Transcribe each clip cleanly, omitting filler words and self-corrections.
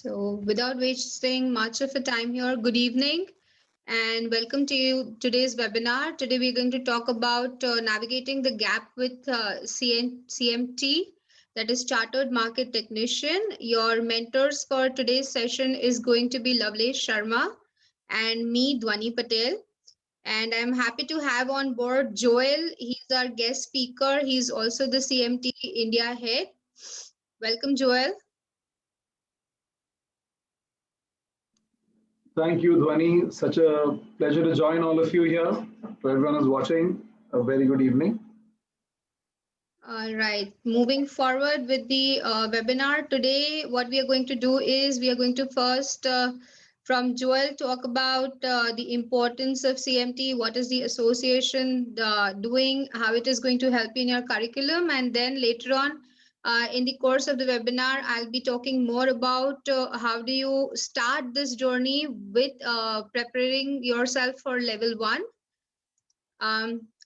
So without wasting much of the time here, good evening and welcome to you today's webinar. Today we're going to talk about navigating the gap with CMT, that is Chartered Market Technician. Your mentors for today's session is going to be Lovelesh Sharma and me, Dhwani Patel. And I'm happy to have on board Joel. He's our guest speaker. He's also the CMT India Head. Welcome, Joel. Thank you, Dhwani. Such a pleasure to join all of you here. To everyone who's watching, a very good evening. All right, moving forward with the webinar today, what we are going to do is we are going to first from Joel talk about the importance of CMT, what is the association doing, how it is going to help in your curriculum, and then later on in the course of the webinar, I'll be talking more about how do you start this journey with preparing yourself for level 1.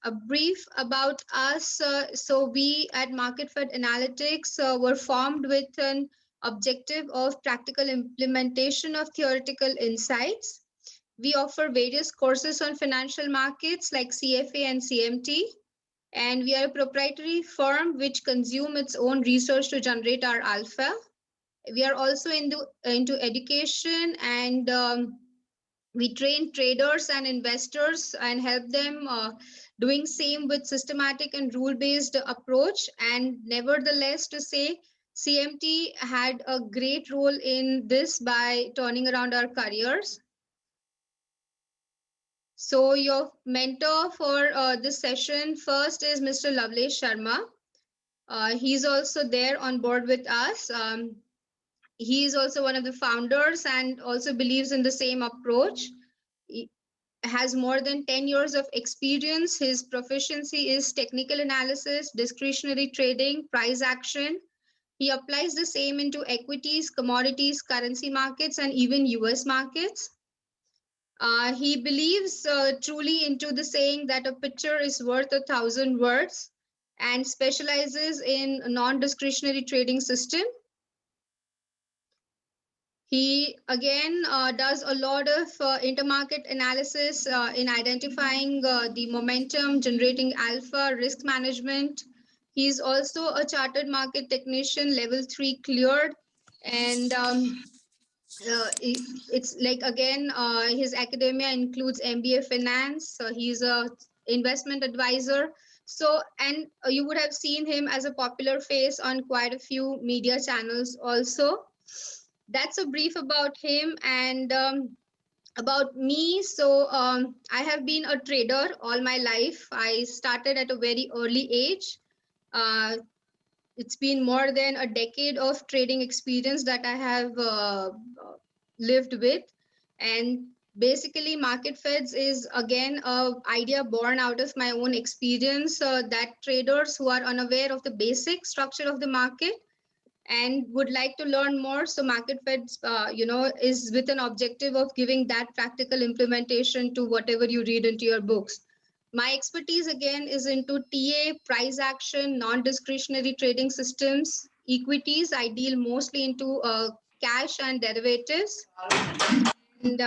A brief about us. So we at Marketfeds Analytics were formed with an objective of practical implementation of theoretical insights. We offer various courses on financial markets like CFA and CMT. And we are a proprietary firm which consumes its own research to generate our alpha. We are also into education, and we train traders and investors and help them doing same with systematic and rule-based approach. And nevertheless, to say CMT had a great role in this by turning around our careers. So your mentor for this session first is Mr. Lovelesh Sharma. He's also there on board with us. He is also one of the founders and also believes in the same approach. He has more than 10 years of experience. His proficiency is technical analysis, discretionary trading, price action. He applies the same into equities, commodities, currency markets, and even US markets. He believes truly into the saying that a picture is worth 1,000 words and specializes in non-discretionary trading system. He again does a lot of intermarket analysis in identifying the momentum, generating alpha, risk management. He's also a chartered market technician, level 3 cleared, and it's like again his academia includes MBA finance. So he's a investment advisor. So and you would have seen him as a popular face on quite a few media channels also. That's a brief about him. And about me, so I have been a trader all my life. I started at a very early age. It's been more than a decade of trading experience that I have lived with. And basically Marketfeds is again an idea born out of my own experience that traders who are unaware of the basic structure of the market and would like to learn more. So Marketfeds, is with an objective of giving that practical implementation to whatever you read into your books. My expertise again is into TA, price action, non-discretionary trading systems, equities. I deal mostly into cash and derivatives. And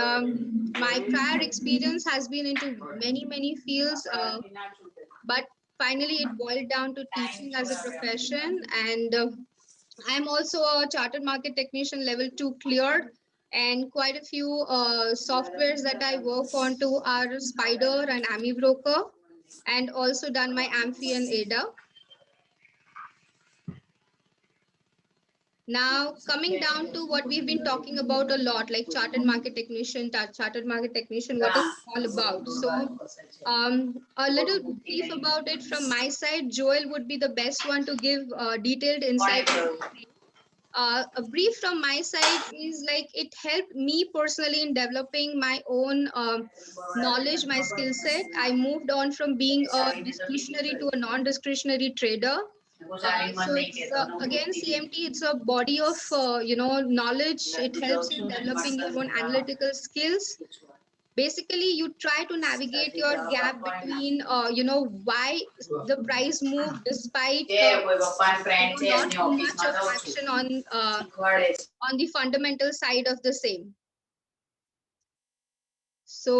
my prior experience has been into many fields, but finally it boiled down to teaching as a profession. And I'm also a chartered market technician level 2 cleared, and quite a few softwares that I work on to are Spider and AmiBroker, and also done my Amphi and ADA. Now coming down to what we've been talking about a lot, like chartered market technician, what is it all about? So a little brief about it from my side. Joel would be the best one to give detailed insight. A brief from my side is like it helped me personally in developing my own knowledge, my skill set. I moved on from being a discretionary to a non-discretionary trader. So it's again CMT, it's a body of knowledge. It helps in developing your own analytical skills. basically you try to navigate your gap between why the price moved despite not too much of action on the fundamental side of the same. So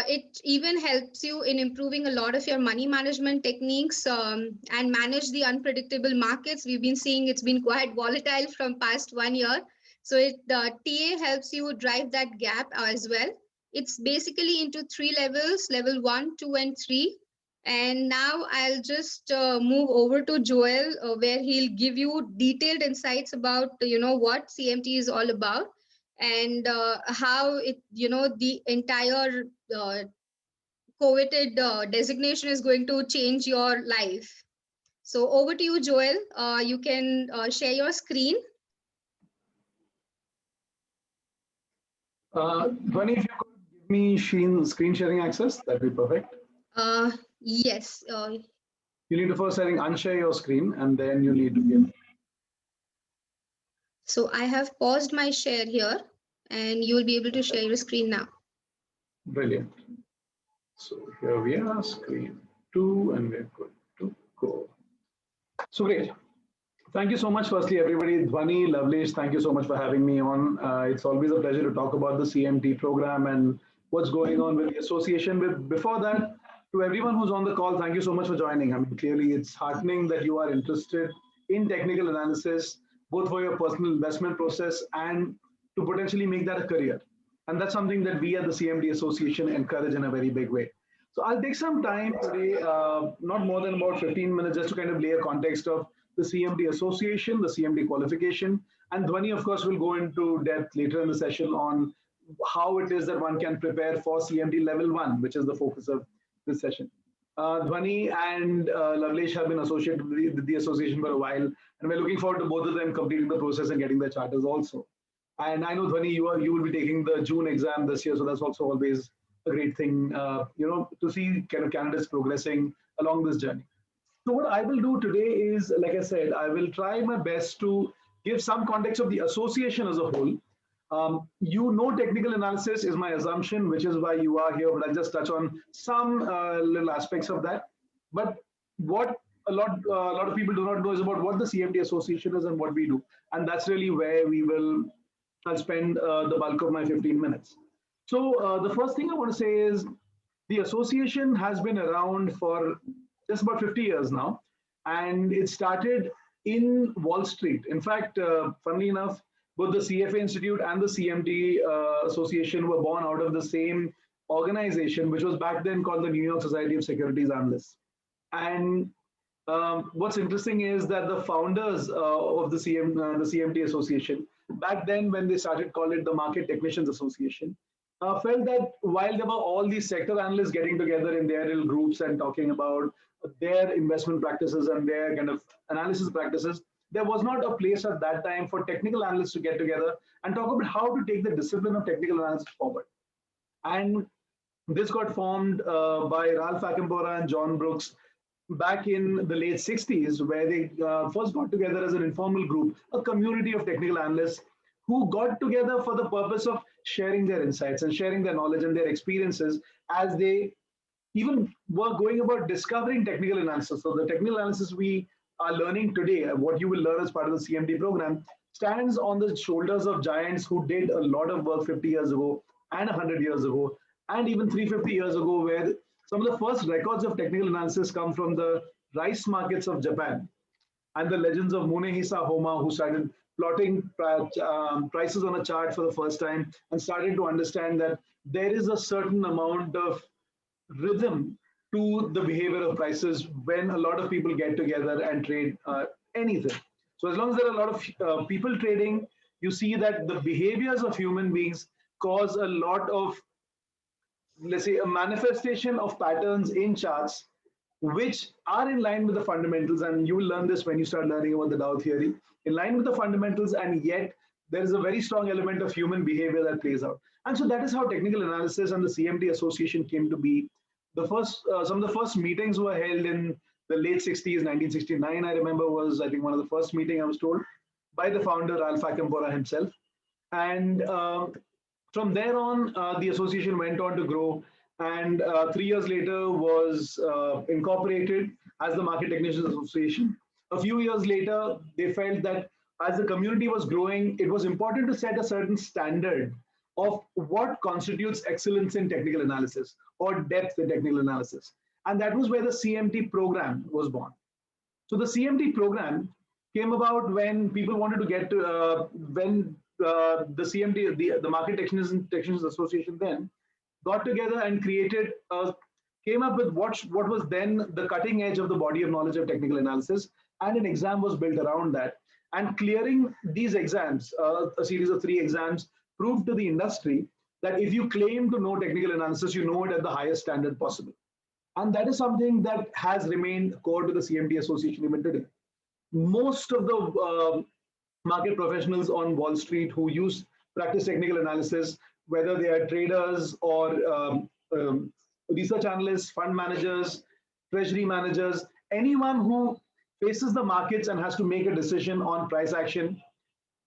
it even helps you in improving a lot of your money management techniques and manage the unpredictable markets. We've been seeing it's been quite volatile from past 1 year. So the TA helps you drive that gap as well. It's basically into 3 levels, level 1, 2, and 3. And now I'll just move over to Joel, where he'll give you detailed insights about what CMT is all about, and how the entire coveted designation is going to change your life. So over to you, Joel. You can share your screen. Dhwani, if you could give me screen sharing access, that'd be perfect. Yes. You need to first, I think, unshare your screen, and then you need to give. So I have paused my share here, and you will be able to share your screen now. Brilliant. So here we are, screen 2, and we're good to go. So great. Thank you so much, firstly, everybody. Dhwani, Lovelesh, thank you so much for having me on. It's always a pleasure to talk about the CMT program and what's going on with the association. Before that, to everyone who's on the call, thank you so much for joining. I mean, clearly, it's heartening that you are interested in technical analysis, both for your personal investment process and to potentially make that a career. And that's something that we at the CMT Association encourage in a very big way. So I'll take some time today, not more than about 15 minutes, just to kind of lay a context of the CMT Association, the CMT qualification, and Dhwani, of course, will go into depth later in the session on how it is that one can prepare for CMT level 1, which is the focus of this session. Dhwani and Lovelesh have been associated with the association for a while, and we're looking forward to both of them completing the process and getting their charters also. And I know, Dhwani, you will be taking the June exam this year, so that's also always a great thing, to see kind of candidates progressing along this journey. So what I will do today is, like I said, I will try my best to give some context of the association as a whole. Technical analysis is my assumption, which is why you are here, but I'll just touch on some little aspects of that. But what a lot of people do not know is about what the CMT Association is and what we do. And that's really where I'll spend the bulk of my 15 minutes. So the first thing I want to say is the association has been around for just about 50 years now, and it started in Wall Street. In fact, funnily enough, both the CFA Institute and the CMT Association were born out of the same organization, which was back then called the New York Society of Securities Analysts. And what's interesting is that the founders of the CMT Association, back then when they started calling it the Market Technicians Association, felt that while there were all these sector analysts getting together in their little groups and talking about their investment practices and their kind of analysis practices, there was not a place at that time for technical analysts to get together and talk about how to take the discipline of technical analysis forward. And this got formed by Ralph Akambora and John Brooks back in the late 60s, where they first got together as an informal group, a community of technical analysts who got together for the purpose of sharing their insights and sharing their knowledge and their experiences as they even were going about discovering technical analysis. So the technical analysis we are learning today, what you will learn as part of the CMT program, stands on the shoulders of giants who did a lot of work 50 years ago and 100 years ago and even 350 years ago, where some of the first records of technical analysis come from the rice markets of Japan and the legends of Munehisa Homa, who started plotting prices on a chart for the first time and started to understand that there is a certain amount of rhythm to the behavior of prices when a lot of people get together and trade anything. So as long as there are a lot of people trading, you see that the behaviors of human beings cause a lot of, let's say, a manifestation of patterns in charts which are in line with the fundamentals. And you will learn this when you start learning about the Dow theory, in line with the fundamentals, and yet there is a very strong element of human behavior that plays out. And so that is how technical analysis and the CMT Association came to be. Some of the first meetings were held in the late 60s, 1969, I remember, was, I think, one of the first meetings I was told by the founder, Ralph Akambora himself. And From there on, the association went on to grow, and 3 years later was incorporated as the Market Technicians Association. A few years later, they felt that as the community was growing, it was important to set a certain standard of what constitutes excellence in technical analysis or depth in technical analysis. And that was where the CMT program was born. So the CMT program came about when people wanted to get to, when the CMT, the Market Technicians Association then got together and created, came up with what was then the cutting edge of the body of knowledge of technical analysis, and an exam was built around that. And clearing these exams, a series of 3 exams, proved to the industry that if you claim to know technical analysis, you know it at the highest standard possible. And that is something that has remained core to the CMT Association even today. Most of the market professionals on Wall Street who practice technical analysis, whether they are traders or research analysts, fund managers, treasury managers, anyone who faces the markets and has to make a decision on price action,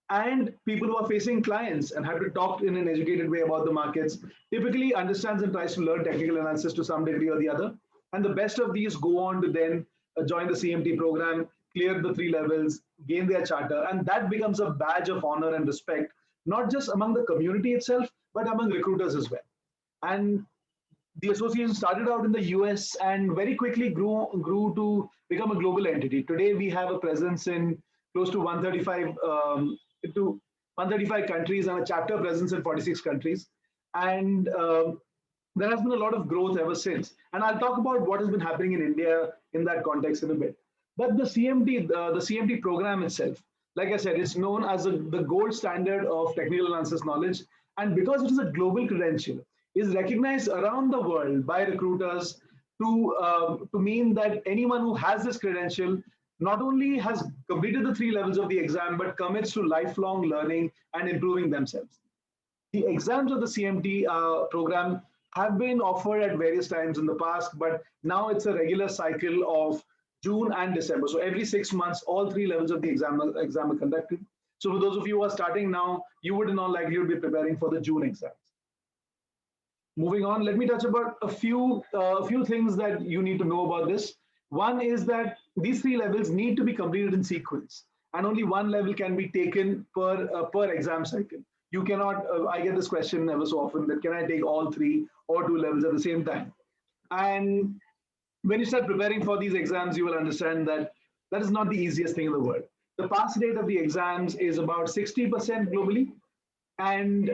and people who are facing clients and have to talk in an educated way about the markets, typically understands and tries to learn technical analysis to some degree or the other. And the best of these go on to then join the CMT program, clear the 3 levels, gain their charter, and that becomes a badge of honor and respect, not just among the community itself, but among recruiters as well. And the association started out in the US and very quickly grew to become a global entity. Today, we have a presence in close to 135 countries and a chapter presence in 46 countries. And there has been a lot of growth ever since. And I'll talk about what has been happening in India in that context in a bit. But the CMT program itself, like I said, it's known as the gold standard of technical analysis knowledge. And because it is a global credential, is recognized around the world by recruiters to mean that anyone who has this credential not only has completed the 3 levels of the exam, but commits to lifelong learning and improving themselves. The exams of the CMT program have been offered at various times in the past, but now it's a regular cycle of June and December. So every 6 months, all 3 levels of the exam are conducted. So for those of you who are starting now, you would in all likelihood be preparing for the June exams. Moving on, let me touch about a few things that you need to know about this. One is that these 3 levels need to be completed in sequence, and only 1 level can be taken per exam cycle. You cannot, I get this question ever so often, that can I take all 3 or 2 levels at the same time? And when you start preparing for these exams, you will understand that that is not the easiest thing in the world. The pass rate of the exams is about 60% globally, and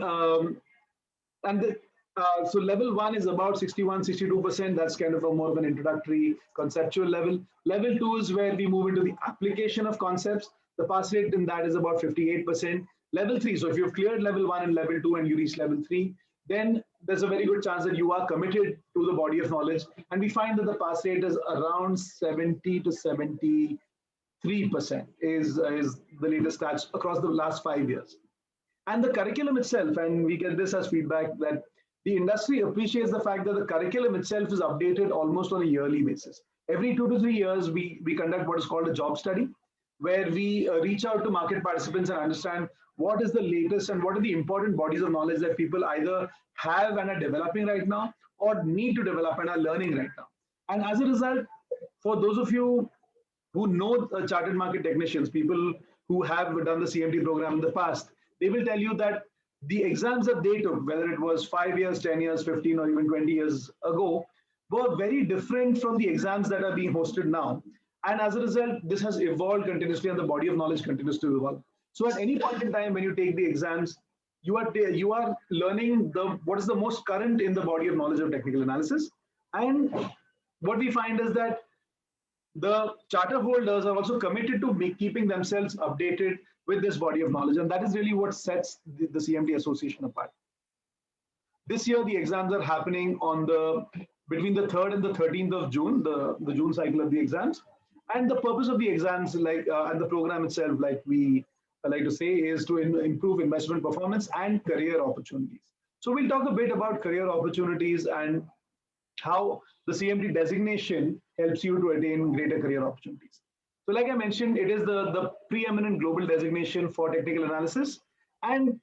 so level 1 is about 61, 62%. That's kind of a more of an introductory conceptual level. Level 2 is where we move into the application of concepts. The pass rate in that is about 58%. Level 3, so if you've cleared level 1 and level 2 and you reach level 3, then there's a very good chance that you are committed to the body of knowledge. And we find that the pass rate is around 70 to 73% is the latest stats across the last 5 years. And the curriculum itself, and we get this as feedback, that the industry appreciates the fact that the curriculum itself is updated almost on a yearly basis. Every 2 to 3 years, we conduct what is called a job study, where we reach out to market participants and understand what is the latest and what are the important bodies of knowledge that people either have and are developing right now or need to develop and are learning right now. And as a result, for those of you who know chartered market technicians, people who have done the CMT program in the past, they will tell you that the exams that they took, whether it was 5 years, 10 years, 15, or even 20 years ago, were very different from the exams that are being hosted now. And as a result, this has evolved continuously and the body of knowledge continues to evolve. So at any point in time when you take the exams, you are learning what is the most current in the body of knowledge of technical analysis. And what we find is that the charter holders are also committed to keeping themselves updated with this body of knowledge. And that is really what sets the CMT Association apart. This year, the exams are happening between the 3rd and the 13th of June, the June cycle of the exams. And the purpose of the exams, and the program itself, like we like to say, is to improve investment performance and career opportunities. So we'll talk a bit about career opportunities and how the CMT designation helps you to attain greater career opportunities. So like I mentioned, it is the preeminent global designation for technical analysis. And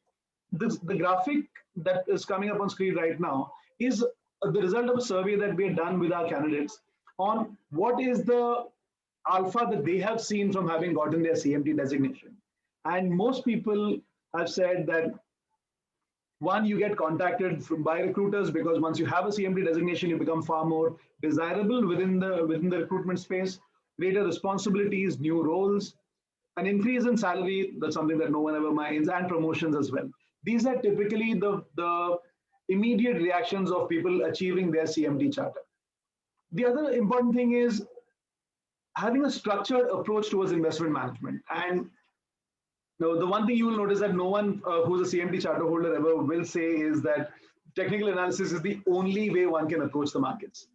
the graphic that is coming up on screen right now is the result of a survey that we have done with our candidates on what is the alpha that they have seen from having gotten their CMT designation. And most people have said that one, you get contacted by recruiters because once you have a CMT designation, you become far more desirable within the recruitment space, greater responsibilities, new roles, an increase in salary, that's something that no one ever minds, and promotions as well. These are typically the immediate reactions of people achieving their CMT charter. The other important thing is having a structured approach towards investment management. And the one thing you will notice that no one who's a CMT charter holder ever will say is that technical analysis is the only way one can approach the markets.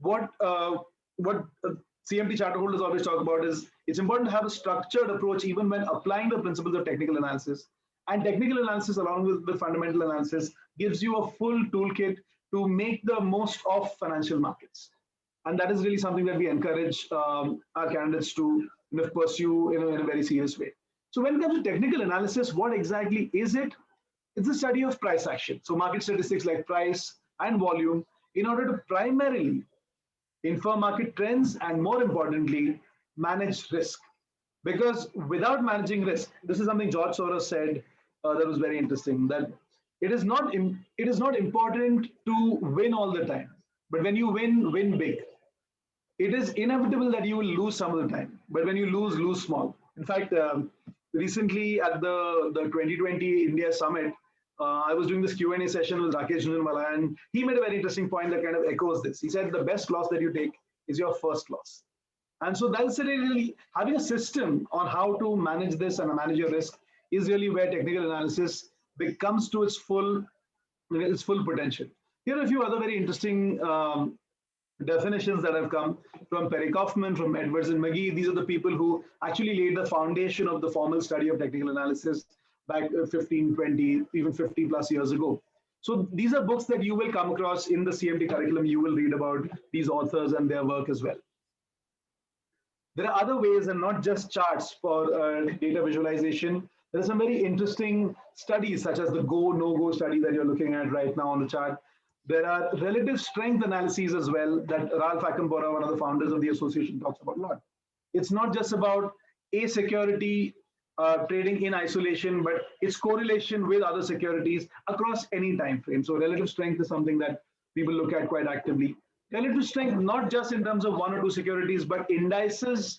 What CMT charter holders always talk about is it's important to have a structured approach even when applying the principles of technical analysis. And technical analysis, along with the fundamental analysis, gives you a full toolkit to make the most of financial markets. And that is really something that we encourage our candidates to pursue in a very serious way. So when it comes to technical analysis, what exactly is it? It's the study of price action. So market statistics like price and volume in order to primarily infer market trends and, more importantly, manage risk. Because without managing risk, this is something George Soros said that was very interesting, that it is not important to win all the time, but when you win big. It is inevitable that you will lose some of the time, but when you lose small. In fact, recently at the 2020 India Summit, I was doing this Q&A session with Rakesh Jhunjhunwala, and he made a very interesting point that kind of echoes this. He said the best loss that you take is your first loss. And so that's really having a system on how to manage this and manage your risk is really where technical analysis becomes to its full potential. Here are a few other very interesting definitions that have come from Perry Kaufman, from Edwards and McGee. These are the people who actually laid the foundation of the formal study of technical analysis back 15, 20, even 50 plus years ago. So these are books that you will come across in the CMT curriculum. You will read about these authors and their work as well. There are other ways and not just charts for data visualization. There are some very interesting studies such as the go, no-go study that you're looking at right now on the chart. There are relative strength analyses as well that Ralph Acampora, one of the founders of the association, talks about a lot. It's not just about a security trading in isolation, but its correlation with other securities across any time frame. So relative strength is something that people look at quite actively. Relative strength, not just in terms of one or two securities, but indices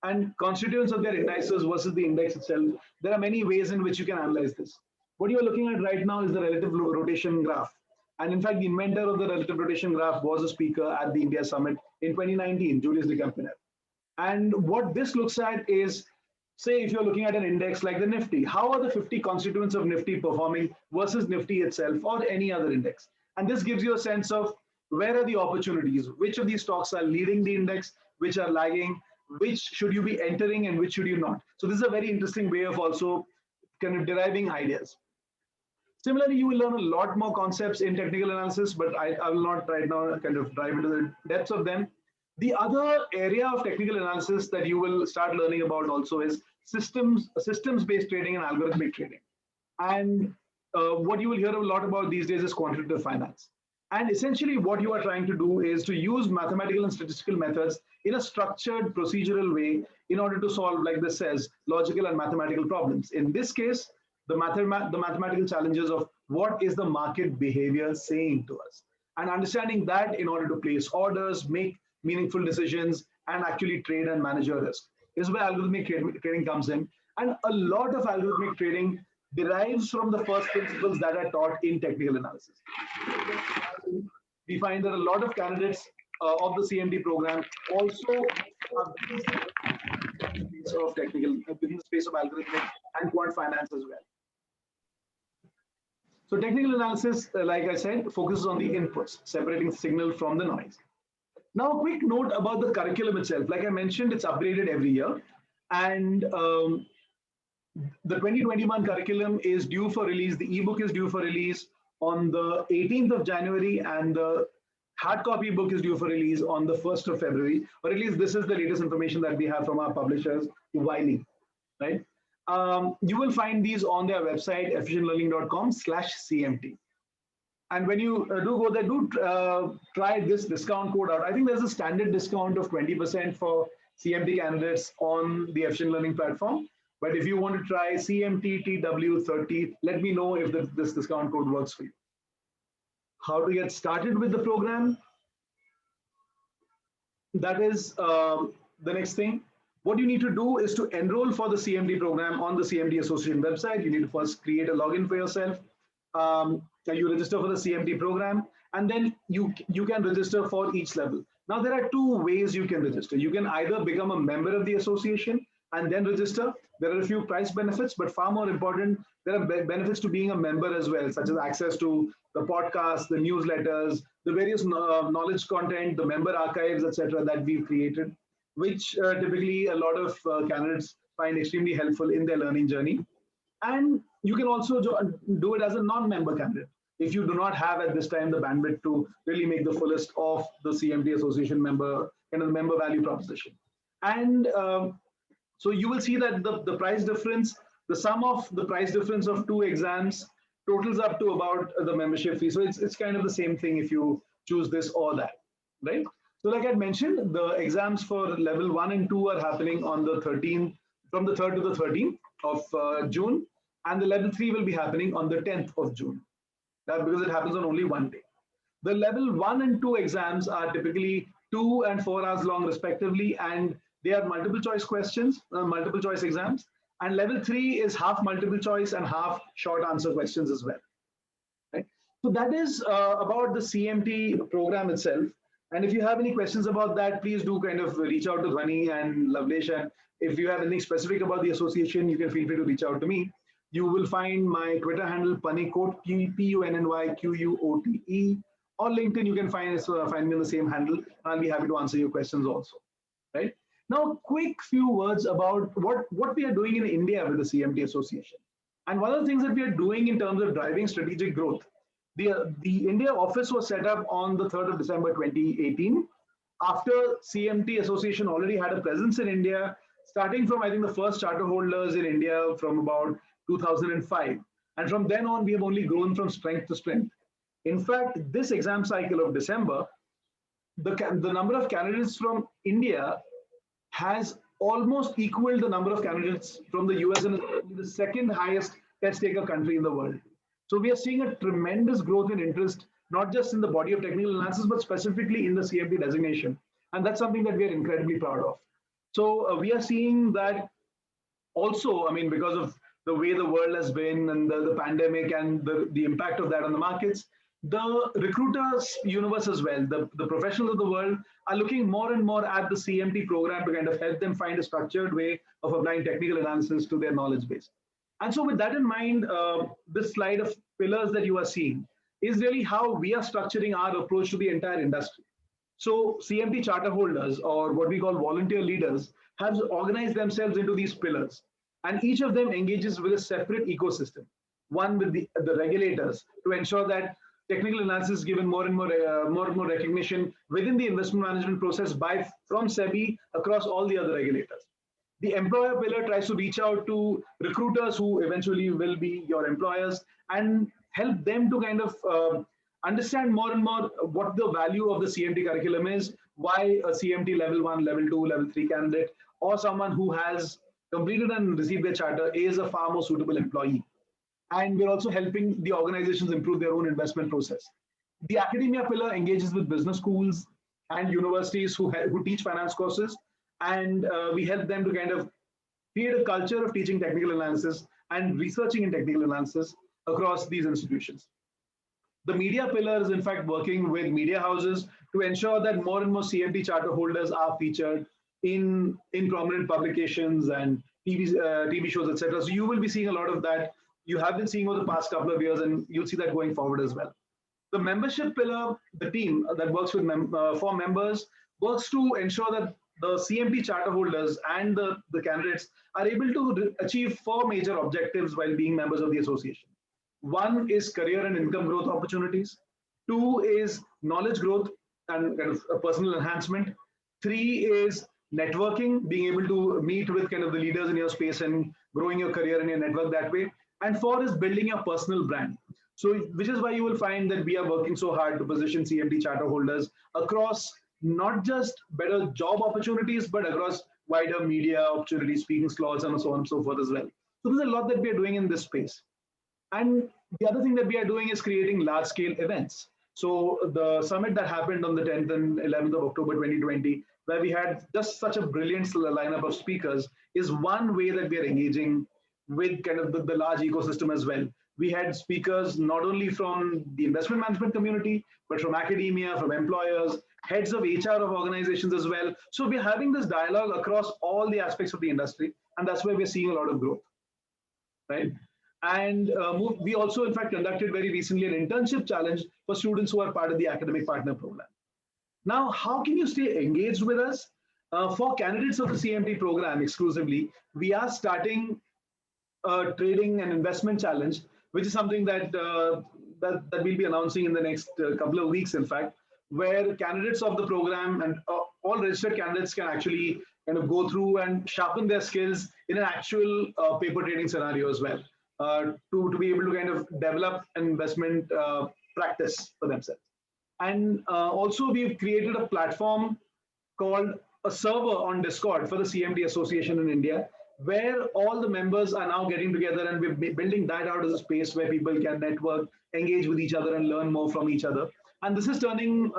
and constituents of their indices versus the index itself. There are many ways in which you can analyze this. What you're looking at right now is the relative rotation graph. And in fact, the inventor of the relative rotation graph was a speaker at the India Summit in 2019, Julius de Campiner. And what this looks at is, say, if you're looking at an index like the Nifty, how are the 50 constituents of Nifty performing versus Nifty itself or any other index? And this gives you a sense of where are the opportunities, which of these stocks are leading the index, which are lagging, which should you be entering and which should you not. So this is a very interesting way of also kind of deriving ideas. Similarly, you will learn a lot more concepts in technical analysis, but I will not right now kind of dive into the depths of them. The other area of technical analysis that you will start learning about also is systems-based trading and algorithmic trading. And what you will hear a lot about these days is quantitative finance. And essentially what you are trying to do is to use mathematical and statistical methods in a structured procedural way in order to solve, like this says, logical and mathematical problems. In this case, the mathematical challenges of what is the market behavior saying to us, and understanding that in order to place orders, make meaningful decisions, and actually trade and manage your risk is where algorithmic trading comes in. And a lot of algorithmic trading derives from the first principles that are taught in technical analysis. We find that a lot of candidates of the CMT program also are within the space of algorithmic and quant finance as well. So technical analysis, like I said, focuses on the inputs, separating signal from the noise. Now, a quick note about the curriculum itself. Like I mentioned, it's upgraded every year. And the 2021 curriculum is due for release. The ebook is due for release on the 18th of January, and the hard copy book is due for release on the 1st of February. Or at least this is the latest information that we have from our publishers, Wiley, right? You will find these on their website, efficientlearning.com/CMT. And when you do go there, do try this discount code out. I think there's a standard discount of 20% for CMT candidates on the Efficient Learning platform. But if you want to try CMT TW30, let me know if this discount code works for you. How to get started with the program? That is the next thing. What you need to do is to enroll for the CMT program on the CMT Association website. You need to first create a login for yourself. You register for the CMT program, and then you can register for each level. Now, there are two ways you can register. You can either become a member of the association and then register. There are a few price benefits, but far more important, there are benefits to being a member as well, such as access to the podcasts, the newsletters, the various knowledge content, the member archives, etc., that we've created, which typically a lot of candidates find extremely helpful in their learning journey. And you can also do it as a non-member candidate if you do not have at this time the bandwidth to really make the fullest of the CMT Association member and the member value proposition. And so you will see that the price difference, the sum of the price difference of two exams totals up to about the membership fee. So it's kind of the same thing if you choose this or that, right? So like I mentioned, the exams for level 1 and 2 are happening on the 13th, from the 3rd to the 13th of June, and the level 3 will be happening on the 10th of June. That's because it happens on only one day. The level 1 and 2 exams are typically 2 and 4 hours long respectively, and they are multiple choice questions, multiple choice exams. And level 3 is half multiple choice and half short answer questions as well. Right? So that is about the CMT program itself. And if you have any questions about that, please do kind of reach out to Dhwani and Lovelesh. And if you have anything specific about the association, you can feel free to reach out to me. You will find my Twitter handle, Pannikot, PUNNYQUOTE. On LinkedIn, you can find me on the same handle. I'll be happy to answer your questions also. Right? Now, quick few words about what we are doing in India with the CMT Association. And one of the things that we are doing in terms of driving strategic growth, the India office was set up on the 3rd of December 2018. After CMT Association already had a presence in India, starting from, I think, the first charter holders in India from about 2005. And from then on, we have only grown from strength to strength. In fact, this exam cycle of December, the number of candidates from India has almost equaled the number of candidates from the US, and the second highest test taker country in the world. So we are seeing a tremendous growth in interest, not just in the body of technical analysis, but specifically in the CMT designation. And that's something that we are incredibly proud of. So we are seeing that also, I mean, because of the way the world has been and the pandemic and the impact of that on the markets, the recruiters universe as well, the professionals of the world are looking more and more at the CMT program to kind of help them find a structured way of applying technical analysis to their knowledge base. And so with that in mind, this slide of pillars that you are seeing is really how we are structuring our approach to the entire industry. So CMT charter holders, or what we call volunteer leaders, have organized themselves into these pillars. And each of them engages with a separate ecosystem. One with the regulators to ensure that technical analysis is given more and more recognition within the investment management process from SEBI across all the other regulators. The employer pillar tries to reach out to recruiters who eventually will be your employers and help them to kind of understand more and more what the value of the CMT curriculum is, why a CMT level 1, level 2, level 3 candidate, or someone who has completed and received their charter is a far more suitable employee. And we're also helping the organizations improve their own investment process. The academia pillar engages with business schools and universities who teach finance courses, and we help them to kind of create a culture of teaching technical analysis and researching in technical analysis across these institutions. The media pillar is in fact working with media houses to ensure that more and more CMT charter holders are featured in prominent publications and TV shows, etc. So you will be seeing a lot of that. You have been seeing over the past couple of years, and you'll see that going forward as well. The membership pillar, the team that works with for members, works to ensure that the CMT charter holders and the candidates are able to achieve 4 major objectives while being members of the association. 1 is career and income growth opportunities. 2 is knowledge growth and kind of personal enhancement. 3 is networking, being able to meet with kind of the leaders in your space and growing your career and your network that way. And 4 is building your personal brand. So, which is why you will find that we are working so hard to position CMT charter holders across not just better job opportunities, but across wider media opportunities, speaking slots, and so on and so forth as well. So, there's a lot that we are doing in this space. And the other thing that we are doing is creating large scale events. So the summit that happened on the 10th and 11th of October 2020, where we had just such a brilliant lineup of speakers, is one way that we are engaging with kind of the large ecosystem as well. We had speakers not only from the investment management community, but from academia, from employers, heads of HR of organizations as well. So we're having this dialogue across all the aspects of the industry, and that's where we're seeing a lot of growth, right? And we also, in fact, conducted very recently an internship challenge for students who are part of the academic partner program. Now, how can you stay engaged with us? For candidates of the CMT program exclusively, we are starting a trading and investment challenge, which is something that that we'll be announcing in the next couple of weeks, in fact, where candidates of the program and all registered candidates can actually kind of go through and sharpen their skills in an actual paper trading scenario as well, to be able to kind of develop an investment practice for themselves. And also, we've created a platform called a server on Discord for the CMT Association in India, where all the members are now getting together, and we're building that out as a space where people can network, engage with each other, and learn more from each other. And this is turning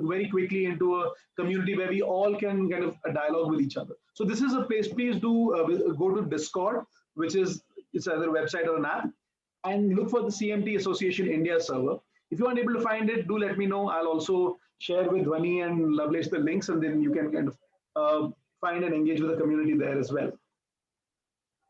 very quickly into a community where we all can kind of dialogue with each other. So this is a place. Please do go to Discord, which is it's either a website or an app, and look for the CMT Association India server. If you aren't able to find it, do let me know. I'll also share with Dhwani and Lovelesh the links, and then you can kind of find and engage with the community there as well.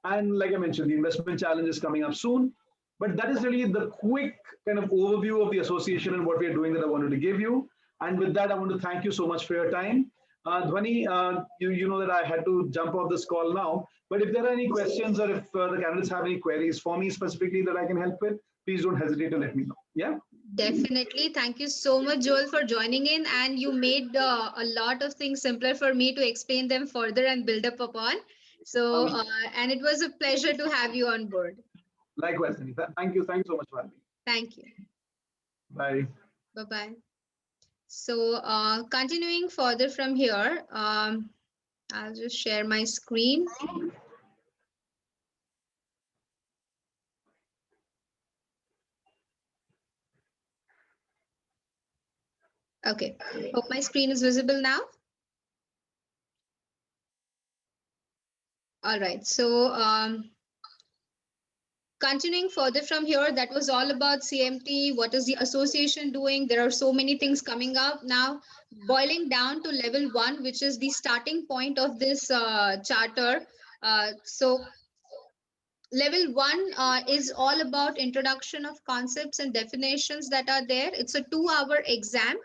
And like I mentioned, the investment challenge is coming up soon. But that is really the quick kind of overview of the association and what we are doing that I wanted to give you. And with that, I want to thank you so much for your time. Dhwani, you know that I had to jump off this call now. But if there are any questions, or if the candidates have any queries for me specifically that I can help with, please don't hesitate to let me know. Yeah. Definitely. Thank you so much, Joel, for joining in. And you made a lot of things simpler for me to explain them further and build up upon. So, and it was a pleasure to have you on board. Likewise, Anita. Thank you. Thank you so much for having me. Thank you. Bye. Bye-bye. So, continuing further from here, I'll just share my screen. Okay, hope my screen is visible now. All right, so continuing further from here, that was all about CMT. What is the association doing? There are so many things coming up now. Boiling down to level 1, which is the starting point of this charter. So level 1 is all about introduction of concepts and definitions that are there. It's a 2-hour exam.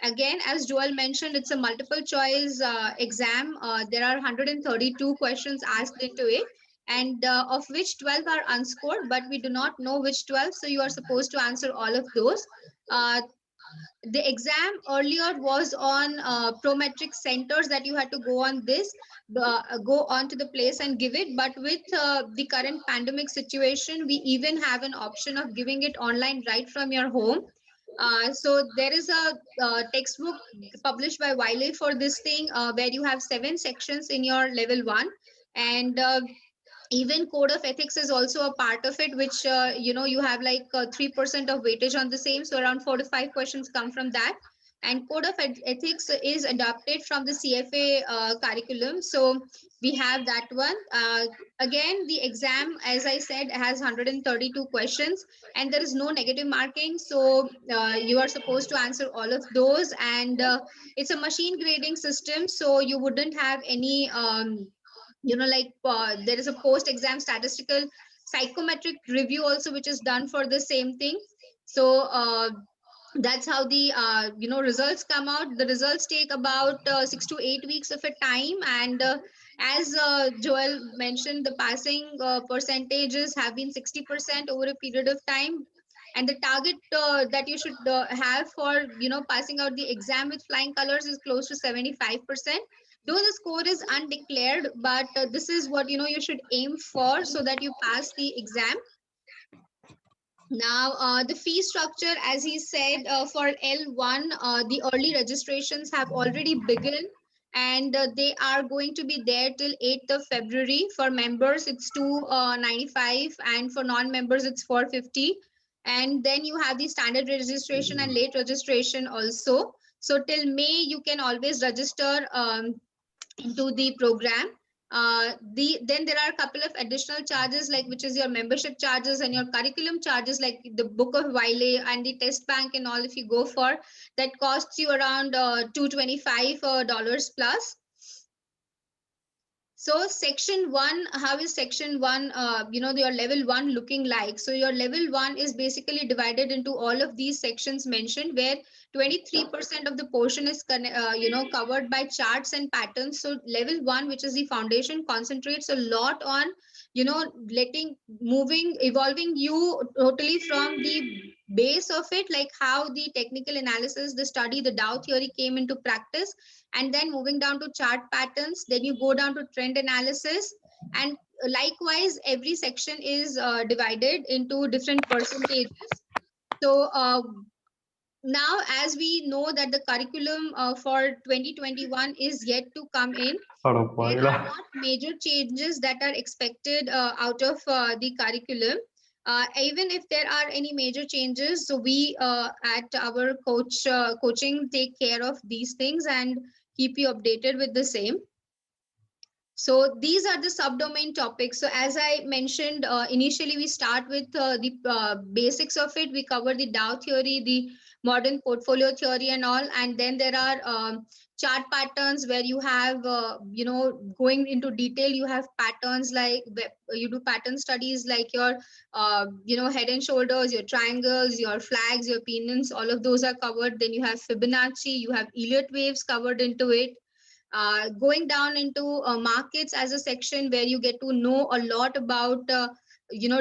Again, as Joel mentioned, it's a multiple choice exam. There are 132 questions asked into it, and of which 12 are unscored, but we do not know which 12. So you are supposed to answer all of those. The exam earlier was on Prometric centers that you had to go on this, go on to the place and give it. But with the current pandemic situation, we even have an option of giving it online right from your home. So there is a textbook published by Wiley for this thing, where you have 7 sections in your level 1, and even code of ethics is also a part of it, which you have like 3% of weightage on the same, so around 4 to 5 questions come from that. And code of ethics is adopted from the CFA curriculum, so we have that one. Again, the exam, as I said, has 132 questions, and there is no negative marking, so you are supposed to answer all of those. And it's a machine grading system, so you wouldn't have any there is a post-exam statistical psychometric review also, which is done for the same thing. So that's how the results come out. The results take about 6 to 8 weeks of a time, and as Joel mentioned, the passing percentages have been 60% over a period of time. And the target that you should have for passing out the exam with flying colors is close to 75%. Though the score is undeclared, but this is what you should aim for so that you pass the exam. Now, the fee structure, as he said, for L1, the early registrations have already begun, and they are going to be there till 8th of February. For members, it's 295, and for non-members, it's 450. And then you have the standard registration and late registration also. So till May, you can always register into the program. Then there are a couple of additional charges, like which is your membership charges and your curriculum charges, like the book of Wiley and the test bank and all. If you go for that, costs you around $225 plus. So section 1, how is section 1, your level 1 looking like? So your level 1 is basically divided into all of these sections mentioned, where 23% of the portion is covered by charts and patterns. So level 1, which is the foundation, concentrates a lot on evolving you totally from the base of it, like how the technical analysis, the study, the Dow theory came into practice, and then moving down to chart patterns. Then you go down to trend analysis, and likewise every section is divided into different percentages. So now, as we know that the curriculum for 2021 is yet to come in, there are not major changes that are expected out of the curriculum. Even if there are any major changes, so we at our coaching take care of these things and keep you updated with the same. So these are the subdomain topics. So as I mentioned, initially we start with the basics of it. We cover the Dow theory, the modern portfolio theory and all. And then there are chart patterns where you have, going into detail, you have patterns like you do pattern studies like your, head and shoulders, your triangles, your flags, your pennants, all of those are covered. Then you have Fibonacci, you have Elliott waves covered into it. Going down into markets as a section where you get to know a lot about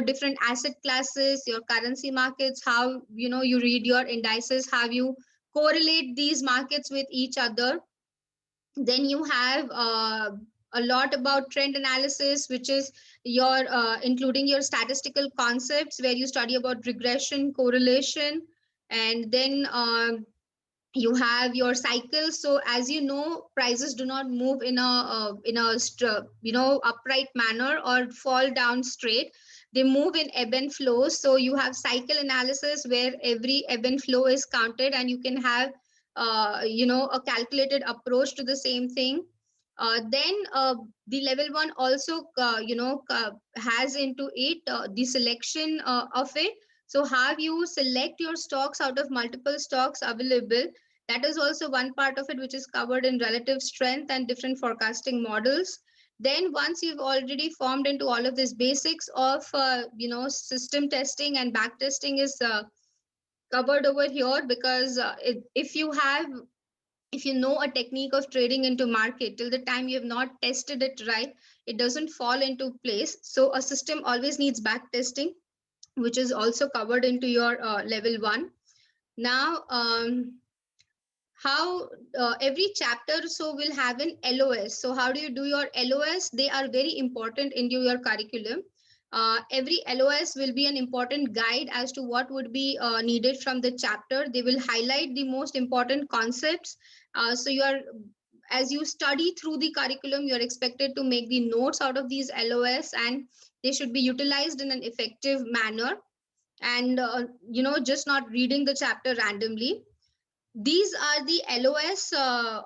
different asset classes, your currency markets, how you read your indices, how you correlate these markets with each other. Then you have a lot about trend analysis, which is your including your statistical concepts, where you study about regression, correlation. And then you have your cycles. So as you know, prices do not move in a upright manner or fall down straight. They move in ebb and flow. So you have cycle analysis where every ebb and flow is counted, and you can have a calculated approach to the same thing. Then the level 1 also has into it the selection of it. So how you select your stocks out of multiple stocks available, that is also one part of it, which is covered in relative strength and different forecasting models. Then once you've already formed into all of these basics of system testing and back testing is covered over here, because if you know a technique of trading into market, till the time you have not tested it right, it doesn't fall into place. So a system always needs back testing, which is also covered into your level 1. Now how every chapter so will have an LOS. So how do you do your LOS? They are very important in your curriculum. Every LOS will be an important guide as to what would be needed from the chapter. They will highlight the most important concepts. So as you study through the curriculum, you're expected to make the notes out of these LOS, and they should be utilized in an effective manner, and just not reading the chapter randomly. These are the LOS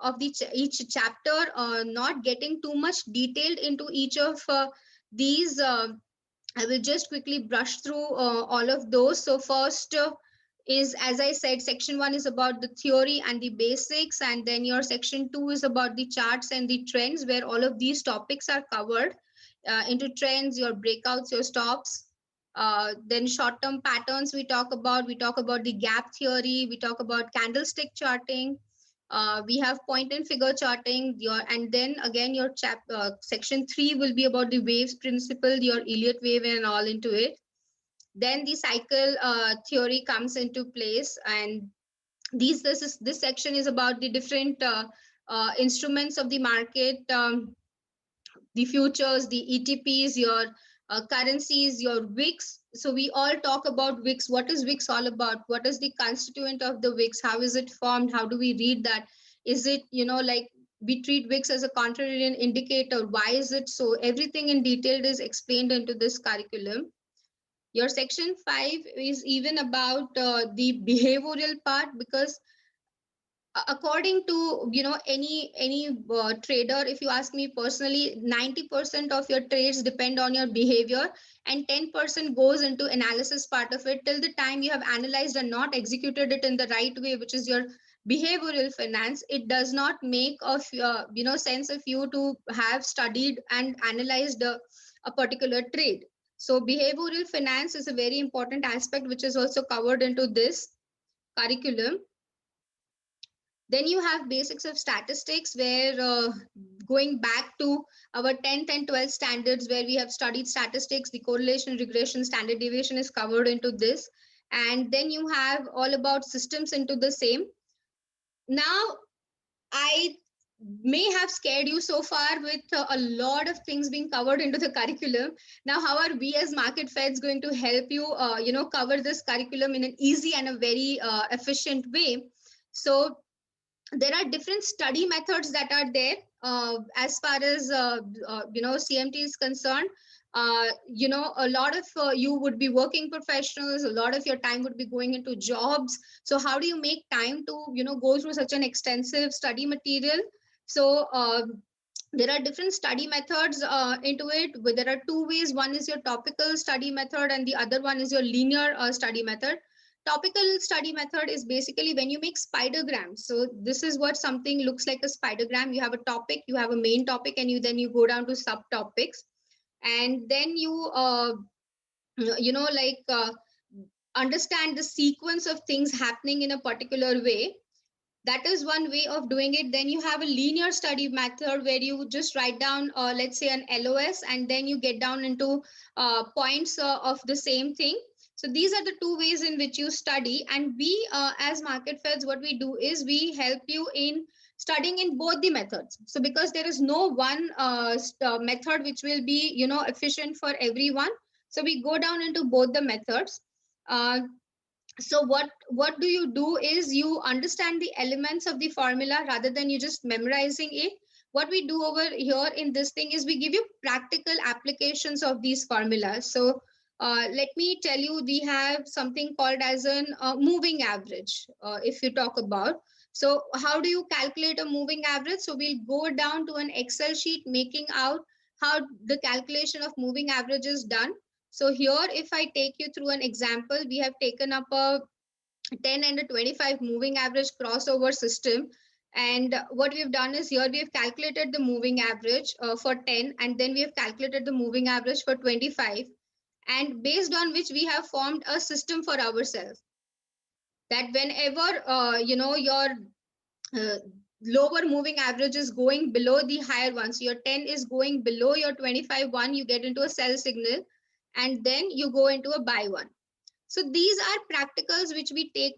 of each chapter, not getting too much detailed into each of these. I will just quickly brush through all of those. So first is, as I said, section 1 is about the theory and the basics, and then your section 2 is about the charts and the trends, where all of these topics are covered into trends, your breakouts, your stops. Then short-term patterns we talk about the gap theory, we talk about candlestick charting, we have point and figure charting, and then again your section 3 will be about the waves principle, your Elliott wave and all into it. Then the cycle theory comes into place, and this section is about the different instruments of the market, the futures, the ETPs, your currencies, your VIX. So we all talk about VIX. What is VIX all about? What is the constituent of the VIX? How is it formed? How do we read that? Is it, like we treat VIX as a contrarian indicator? Why is it so? Everything in detail is explained into this curriculum. Your section 5 is even about the behavioral part, because according to any trader, if you ask me personally, 90% of your trades depend on your behavior, and 10% goes into analysis part of it. Till the time you have analyzed and not executed it in the right way, which is your behavioral finance, it does not make of sense of you to have studied and analyzed a particular trade. So behavioral finance is a very important aspect, which is also covered into this curriculum. Then you have basics of statistics, where going back to our 10th and 12th standards, where we have studied statistics, the correlation, regression, standard deviation is covered into this. And then you have all about systems into the same. Now, I may have scared you so far with a lot of things being covered into the curriculum. Now, how are we as Marketfeds going to help you, cover this curriculum in an easy and a very efficient way? So there are different study methods that are there as far as CMT is concerned. A lot of you would be working professionals, a lot of your time would be going into jobs. So how do you make time to go through such an extensive study material? So there are different study methods into it. There are two ways. One is your topical study method, and the other one is your linear study method. Topical study method is basically when you make spidergrams. So this is what something looks like a spidergram. You have a topic, you have a main topic, and you go down to subtopics, and then you understand the sequence of things happening in a particular way. That is one way of doing it. Then you have a linear study method, where you just write down, let's say, an LOS, and then you get down into points of the same thing. So these are the two ways in which you study. And we, as Marketfeds, what we do is we help you in studying in both the methods. So because there is no one method which will be, efficient for everyone. So we go down into both the methods. So what do you do is you understand the elements of the formula rather than you just memorizing it. What we do over here in this thing is we give you practical applications of these formulas. So let me tell you, we have something called as an moving average, if you talk about. So how do you calculate a moving average? So we'll go down to an Excel sheet making out how the calculation of moving average is done. So here, if I take you through an example, we have taken up a 10 and a 25 moving average crossover system. And what we've done is here we have calculated the moving average for 10, and then we have calculated the moving average for 25. And based on which we have formed a system for ourselves, that whenever, your lower moving average is going below the higher one, so your 10 is going below your 25 one, you get into a sell signal, and then you go into a buy one. So these are practicals which we take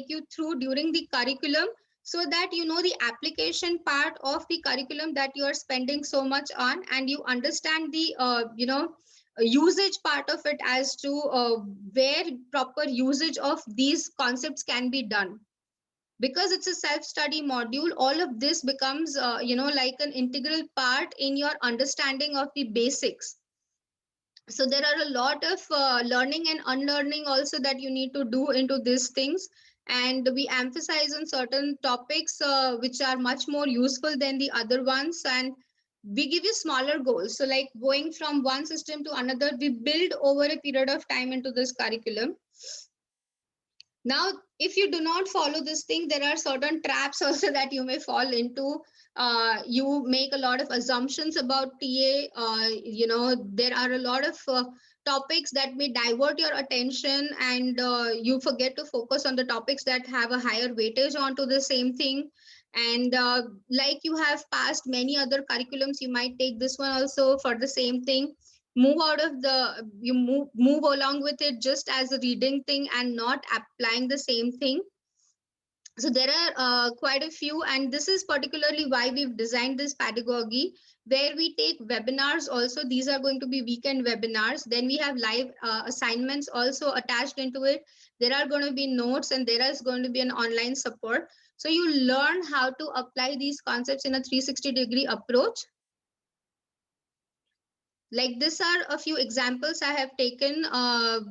you through during the curriculum, so that you know the application part of the curriculum that you are spending so much on, and you understand the usage part of it as to where proper usage of these concepts can be done. Because it's a self-study module, all of this becomes like an integral part in your understanding of the basics. So there are a lot of learning and unlearning also that you need to do into these things. And we emphasize on certain topics which are much more useful than the other ones. And we give you smaller goals. So like going from one system to another, we build over a period of time into this curriculum. Now, if you do not follow this thing, there are certain traps also that you may fall into. You make a lot of assumptions about TA. There are a lot of topics that may divert your attention, and you forget to focus on the topics that have a higher weightage onto the same thing. And like you have passed many other curriculums, you might take this one also for the same thing. move out of the, you move along with it just as a reading thing and not applying the same thing. So there are quite a few, and this is particularly why we've designed this pedagogy, where we take webinars also. These are going to be weekend webinars. Then we have live assignments also attached into it. There are going to be notes, and there is going to be an online support. So you learn how to apply these concepts in a 360-degree approach. Like this are a few examples I have taken.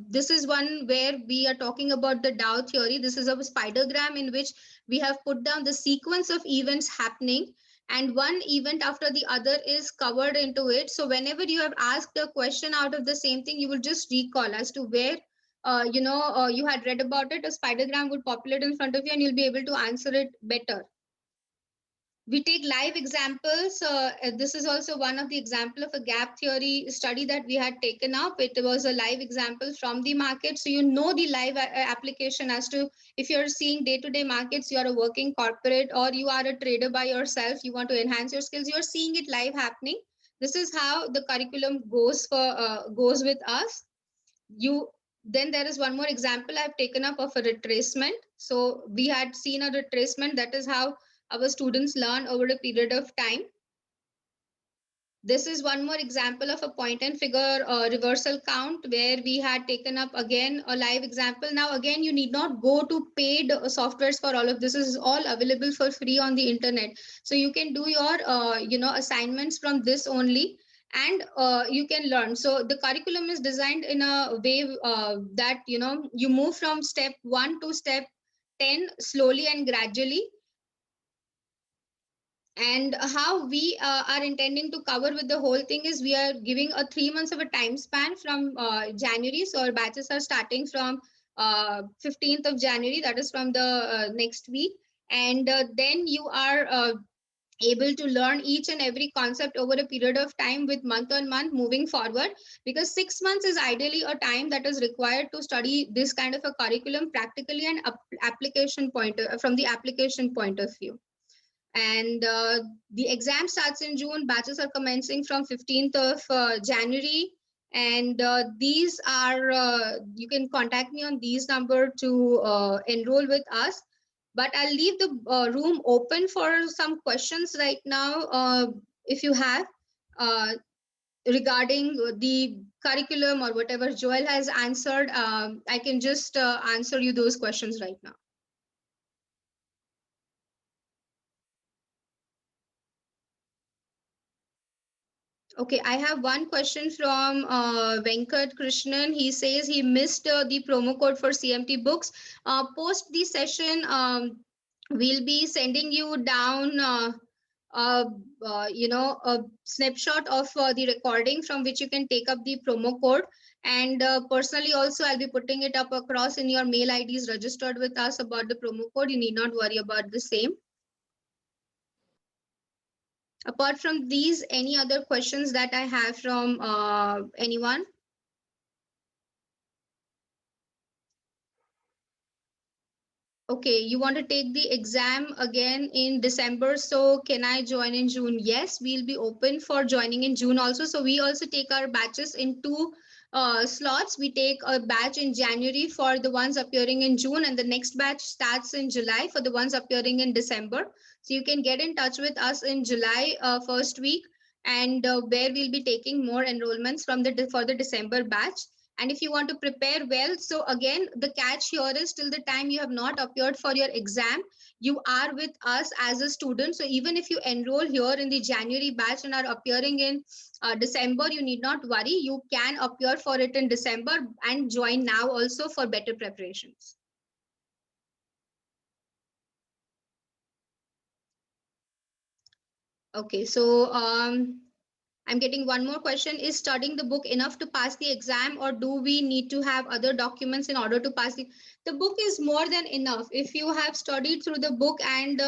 This is one where we are talking about the Dow theory. This is a spidergram in which we have put down the sequence of events happening, and one event after the other is covered into it. So whenever you have asked a question out of the same thing, you will just recall as to where you had read about it. A spidergram would populate in front of you and you'll be able to answer it better. We take live examples. This is also one of the example of a gap theory study that we had taken up. It was a live example from the market. So you know the live application as to if you're seeing day-to-day markets, you are a working corporate or you are a trader by yourself, you want to enhance your skills, you're seeing it live happening. This is how the curriculum goes with us. Then there is one more example I've taken up of a retracement. So we had seen a retracement. That is how our students learn over a period of time. This is one more example of a point and figure reversal count, where we had taken up again a live example. Now again, you need not go to paid softwares for all of this. This is all available for free on the internet. So you can do your assignments from this only, and you can learn. So the curriculum is designed in a way that you move from step 1 to step 10 slowly and gradually. And how we are intending to cover with the whole thing is we are giving a 3 months of a time span from January. So our batches are starting from 15th of January, that is from the next week. And then you are able to learn each and every concept over a period of time with month on month moving forward, because 6 months is ideally a time that is required to study this kind of a curriculum practically and from the application point of view. And the exam starts in June. Batches are commencing from 15th of January. And these are, you can contact me on these number to enroll with us. But I'll leave the room open for some questions right now, if you have, regarding the curriculum or whatever Joel has answered. I can just answer you those questions right now. Okay, I have one question from Venkat Krishnan. He says he missed the promo code for CMT books. Post the session, we'll be sending you down, a snapshot of the recording from which you can take up the promo code. And personally also, I'll be putting it up across in your mail IDs registered with us about the promo code. You need not worry about the same. Apart from these, any other questions that I have from anyone? Okay, you want to take the exam again in December, so can I join in June? Yes, we'll be open for joining in June also. So we also take our batches in two slots. We take a batch in January for the ones appearing in June, and the next batch starts in July for the ones appearing in December. So you can get in touch with us in July first week, and where we'll be taking more enrollments for the December batch. And if you want to prepare well, so again, the catch here is till the time you have not appeared for your exam, you are with us as a student. So even if you enroll here in the January batch and are appearing in December, you need not worry. You can appear for it in December and join now also for better preparations. Okay, so I'm getting one more question. Is studying the book enough to pass the exam, or do we need to have other documents in order to pass the book? Is more than enough. If you have studied through the book and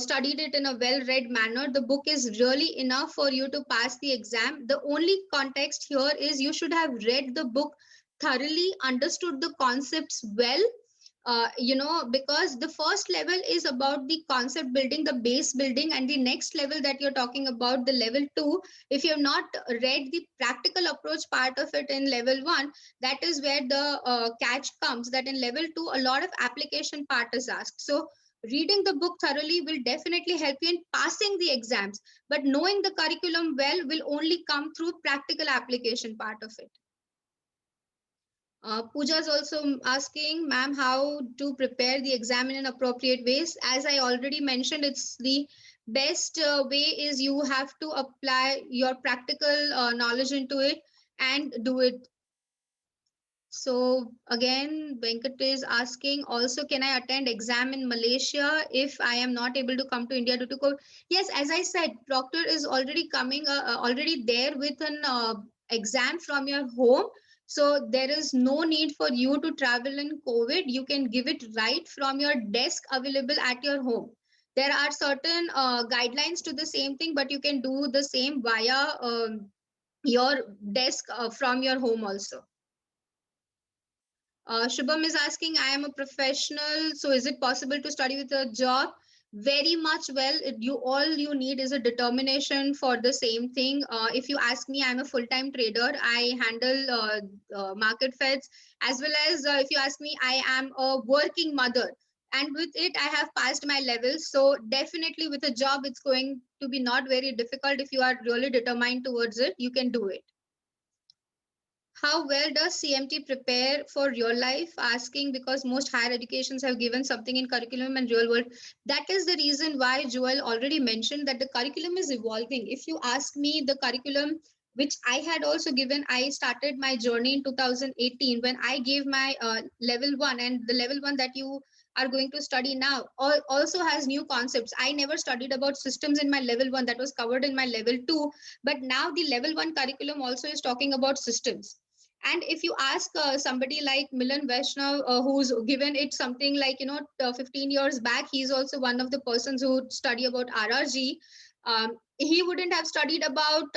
studied it in a well-read manner, the book is really enough for you to pass the exam. The only context here is you should have read the book thoroughly, understood the concepts well, because the first level is about the concept building, the base building, and the next level that you're talking about, the level 2, if you have not read the practical approach part of it in level 1, that is where the catch comes, that in level 2 a lot of application part is asked. So reading the book thoroughly will definitely help you in passing the exams, but knowing the curriculum well will only come through practical application part of it. Pooja is also asking, ma'am, how to prepare the exam in an appropriate ways. As I already mentioned, it's the best way is you have to apply your practical knowledge into it and do it. So again, Venkat is asking also, can I attend exam in Malaysia if I am not able to come to India due to COVID? Yes, as I said, Proctor is already coming, already there with an exam from your home. So there is no need for you to travel in COVID. You can give it right from your desk available at your home. There are certain guidelines to the same thing, but you can do the same via your desk from your home also. Shubham is asking, I am a professional, so is it possible to study with a job? Very much well. All you need is a determination for the same thing. If you ask me, I'm a full-time trader. I handle Marketfeds, as well as if you ask me, I am a working mother. And with it, I have passed my levels. So definitely with a job, it's going to be not very difficult. If you are really determined towards it, you can do it. How well does CMT prepare for real life? Asking because most higher educations have given something in curriculum and real world. That is the reason why Joel already mentioned that the curriculum is evolving. If you ask me, the curriculum which I had also given, I started my journey in 2018 when I gave my level 1, and the level 1 that you are going to study now also has new concepts. I never studied about systems in my level 1, that was covered in my level 2, but now the level 1 curriculum also is talking about systems. And if you ask somebody like Milan Vaishnav, who's given it something like, 15 years back, he's also one of the persons who study about RRG. He wouldn't have studied about,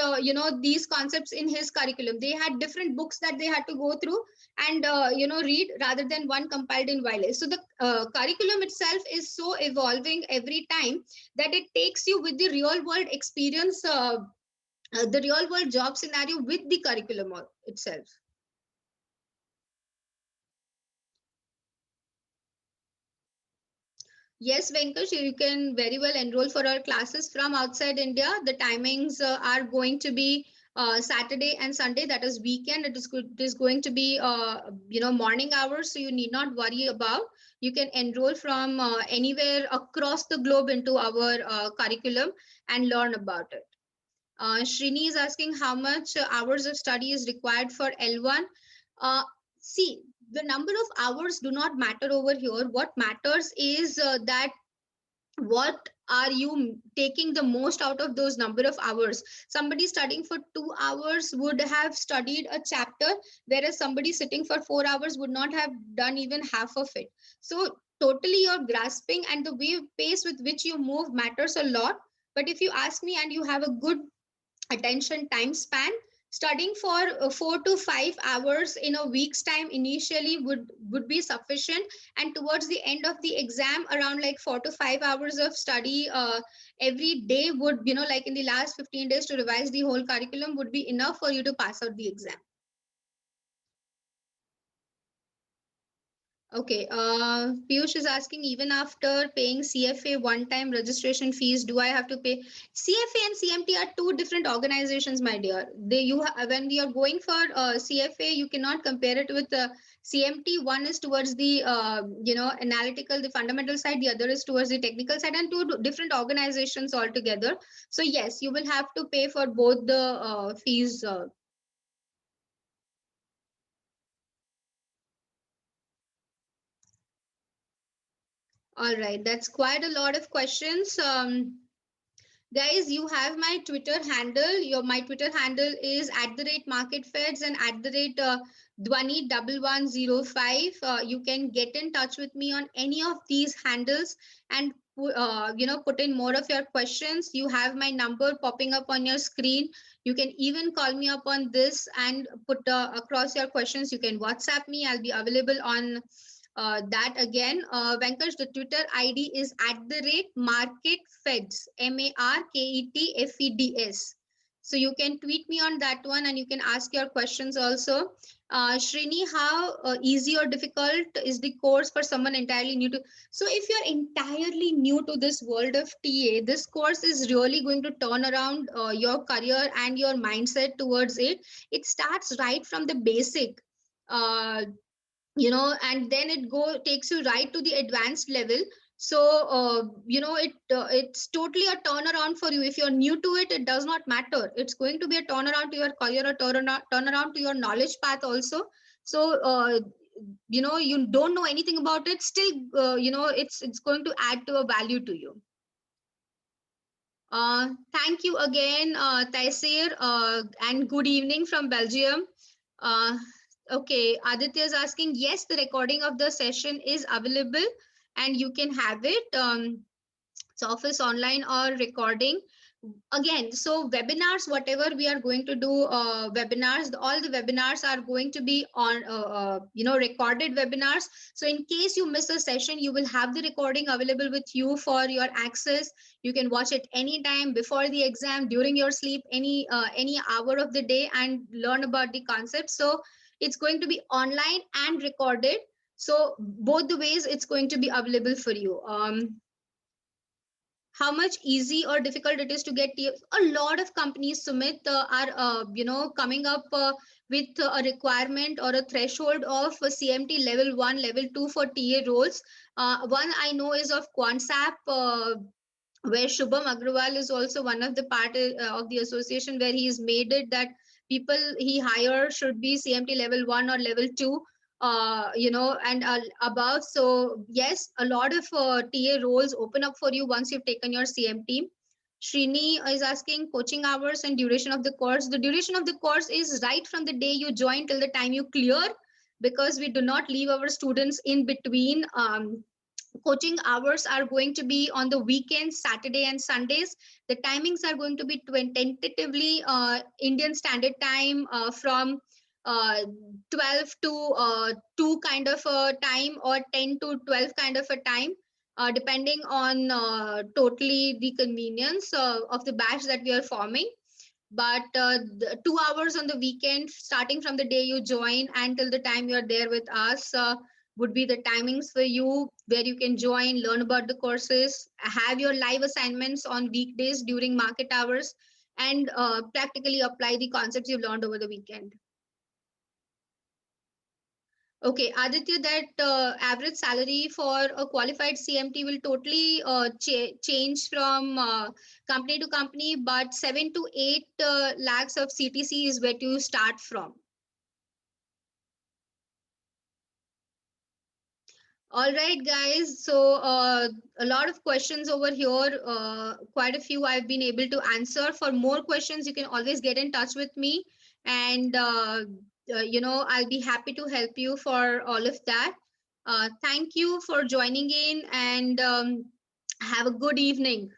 these concepts in his curriculum. They had different books that they had to go through and, read rather than one compiled in Wiley. So the curriculum itself is so evolving every time that it takes you with the real world experience, the real world job scenario with the curriculum itself. Yes, Venkash, you can very well enroll for our classes from outside India. The timings are going to be Saturday and Sunday, that is weekend. It is going to be morning hours, so you need not worry about. You can enroll from anywhere across the globe into our curriculum and learn about it. Srini is asking how much hours of study is required for L1. See, the number of hours do not matter over here. What matters is that what are you taking the most out of those number of hours. Somebody studying for 2 hours would have studied a chapter, whereas somebody sitting for 4 hours would not have done even half of it. So totally your grasping and the pace with which you move matters a lot. But if you ask me and you have a good attention time span, studying for 4 to 5 hours in a week's time initially would be sufficient, and towards the end of the exam around like 4 to 5 hours of study every day would, like in the last 15 days to revise the whole curriculum would be enough for you to pass out the exam. Okay, Piyush is asking, even after paying CFA one-time registration fees, do I have to pay? CFA and CMT are two different organizations, my dear. When we are going for CFA, you cannot compare it with CMT. One is towards the analytical, the fundamental side. The other is towards the technical side, and two different organizations altogether. So yes, you will have to pay for both the fees. All right, that's quite a lot of questions. Guys, you have my Twitter handle. My Twitter handle is @Marketfeds and @Dhwani1105. You can get in touch with me on any of these handles and put in more of your questions. You have my number popping up on your screen. You can even call me up on this and put across your questions. You can WhatsApp me. I'll be available on That again, Venkash, the Twitter ID is @Marketfeds, MARKETFEDS. So you can tweet me on that one and you can ask your questions also. Srini, how easy or difficult is the course for someone entirely new to? So if you're entirely new to this world of TA, this course is really going to turn around your career and your mindset towards it. It starts right from the basic. And then it takes you right to the advanced level. So it's totally a turnaround for you. If you're new to it, it does not matter. It's going to be a turnaround to your career, or turnaround to your knowledge path also. So you don't know anything about it, still it's going to add to a value to you. Thank you again, Taisir, and good evening from Belgium. Okay, Aditya is asking, yes, the recording of the session is available and you can have it. It's Office Online or recording. Again, so webinars, whatever we are going to do, webinars, all the webinars are going to be on, recorded webinars. So in case you miss a session, you will have the recording available with you for your access. You can watch it anytime, before the exam, during your sleep, any hour of the day, and learn about the concept. So it's going to be online and recorded. So both the ways it's going to be available for you. How much easy or difficult it is to get TA? A lot of companies, Sumit, are coming up with a requirement or a threshold of CMT level 1, level 2 for TA roles. One I know is of Quantsap, where Shubham Agrawal is also one of the part of the association, where he's made it that people he hire should be CMT level 1 or level 2, and above. So yes, a lot of TA roles open up for you once you've taken your CMT. Srini is asking coaching hours and duration of the course. The duration of the course is right from the day you join till the time you clear, because we do not leave our students in between. Coaching hours are going to be on the weekends, Saturday and Sundays. The timings are going to be tentatively Indian Standard Time, from 12 to 2 kind of a time, or 10 to 12 kind of a time, depending on totally the convenience of the batch that we are forming. But 2 hours on the weekend, starting from the day you join until the time you're there with us, would be the timings for you, where you can join, learn about the courses, have your live assignments on weekdays during market hours, and practically apply the concepts you've learned over the weekend. Okay, Aditya, that average salary for a qualified CMT will totally change from company to company, but 7 to 8 lakhs of CTC is where to start from. All right, guys. So a lot of questions over here. Quite a few I've been able to answer. For more questions, you can always get in touch with me, and I'll be happy to help you for all of that. Thank you for joining in, and have a good evening.